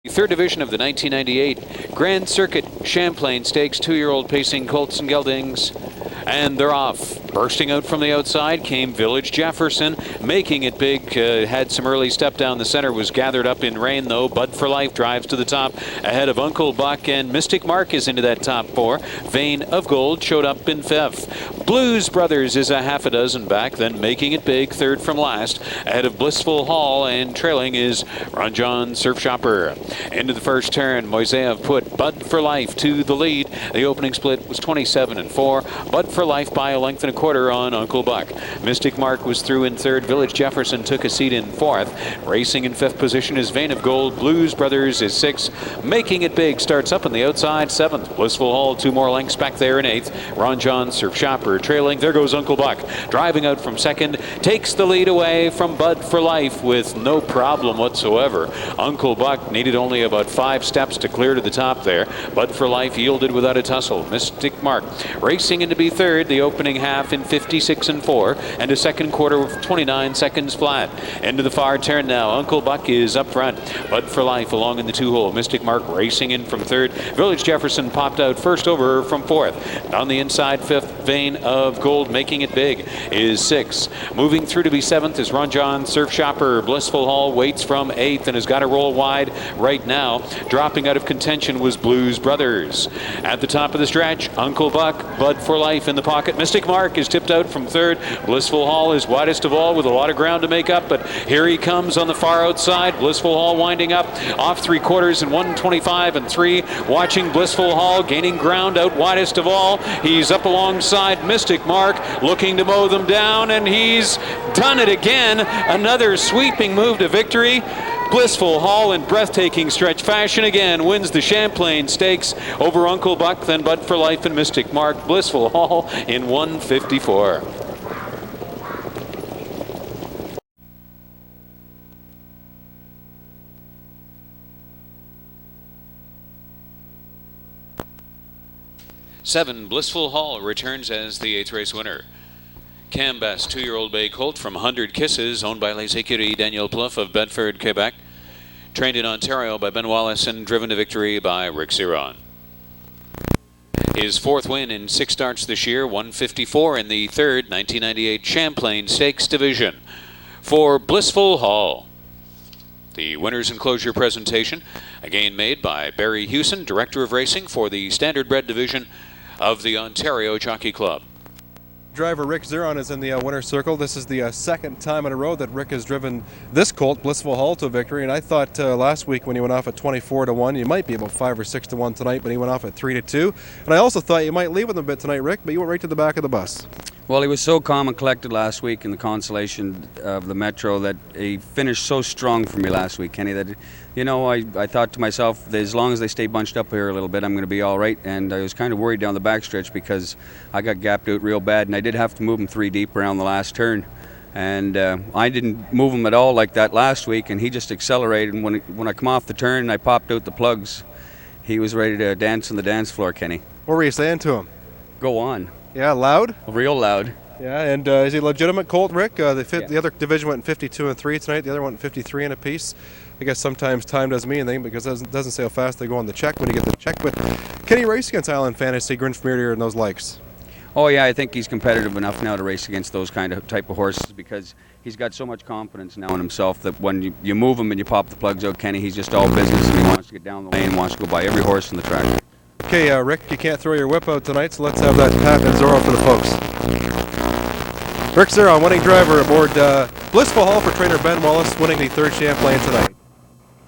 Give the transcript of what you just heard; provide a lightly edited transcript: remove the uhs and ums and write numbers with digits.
Third division of the 1998 Grand Circuit Champlain Stakes, 2-year-old pacing colts and geldings. And they're off. Bursting out from the outside came Village Jefferson, making it big. Had some early step down the center, was gathered up in rain though. Bud for Life drives to the top ahead of Uncle Buck, and Mystic Mark is into that top 4. Vein of Gold showed up in 5th. Blues Brothers is a half a dozen back, then making it big, 3rd from last, ahead of Blissful Hall, and trailing is Ron John Surf Shopper. Into the first turn, Moiseev put Bud for Life to the lead. The opening split was 27-4. Bud for Life by a length and a quarter on Uncle Buck. Mystic Mark was through in 3rd. Village Jefferson took a seat in 4th. Racing in 5th position is Vein of Gold. Blues Brothers is 6th. Making it big starts up on the outside, 7th. Blissful Hall 2 more lengths back there in 8th. Ron John Surf Shopper trailing. There goes Uncle Buck. Driving out from 2nd. Takes the lead away from Bud for Life with no problem whatsoever. Uncle Buck needed only about 5 steps to clear to the top there. Bud for Life yielded without a tussle. Mystic Mark racing in to be 3rd. The opening half in 56-4, and a second quarter of 29 seconds flat. Into the far turn now. Uncle Buck is up front. Bud for Life along in the 2-hole. Mystic Mark racing in from 3rd. Village Jefferson popped out first over from 4th. On the inside, 5th. Vein of Gold making it big is 6th. Moving through to be 7th is Ron John Surf Shopper. Blissful Hall waits from 8th and has got to roll wide right now. Dropping out of contention was Blues Brothers. At the top of the stretch, Uncle Buck, Bud for Life in the pocket. Mystic Mark is tipped out from 3rd. Blissful Hall is widest of all with a lot of ground to make up, but here he comes on the far outside. Blissful Hall winding up off 3/4 in 1:25-3. Watching Blissful Hall gaining ground out widest of all. He's up alongside Mystic Mark, looking to mow them down, and he's done it again. Another sweeping move to victory. Blissful Hall in breathtaking stretch fashion again wins the Champlain Stakes over Uncle Buck, then Bud for Life and Mystic Mark. Blissful Hall in 1:54. Seven, Blissful Hall returns as the 8th race winner. Cam Best, 2-year-old bay colt from 100 Kisses, owned by Les Écuries Daniel Plouffe of Bedford, Quebec. Trained in Ontario by Ben Wallace and driven to victory by Rick Zeron. His 4th win in 6 starts this year, 154 in the 3rd 1998 Champlain Stakes Division. For Blissful Hall, the winner's enclosure presentation, again made by Barry Hewson, Director of Racing for the Standard Bred Division of the Ontario Jockey Club. Driver Rick Zeron is in the winner's circle. This is the 2nd time in a row that Rick has driven this colt, Blissful Hall, to victory. And I thought last week when he went off at 24-1, you might be about 5 or 6-1 tonight, but he went off at 3-2. And I also thought you might leave with him a bit tonight, Rick, but you went right to the back of the bus. Well, he was so calm and collected last week in the consolation of the Metro that he finished so strong for me last week, Kenny, that, you know, I thought to myself that as long as they stay bunched up here a little bit, I'm going to be all right. And I was kind of worried down the backstretch because I got gapped out real bad, and I did have to move him 3 deep around the last turn. And I didn't move him at all like that last week, and he just accelerated. And when I come off the turn and I popped out the plugs, he was ready to dance on the dance floor, Kenny. What were you saying to him? Go on. Yeah, loud? Real loud. Yeah, and is he a legitimate colt, Rick? The other division went in 52-3 tonight. The other went in 53 and a piece. I guess sometimes time doesn't mean anything because it doesn't say how fast they go on the check when you get the check. But can he race against Island Fantasy, Grin from Ear to Ear, and those likes? Oh yeah, I think he's competitive enough now to race against those type of horses because he's got so much confidence now in himself that when you move him and you pop the plugs out, Kenny, he's just all business and he wants to get down the lane, wants to go by every horse in the track. Okay, Rick, you can't throw your whip out tonight, so let's have that Pat and Zorro for the folks. Rick Zeron, winning driver aboard Blissful Hall for trainer Ben Wallace, winning the 3rd Champlain tonight.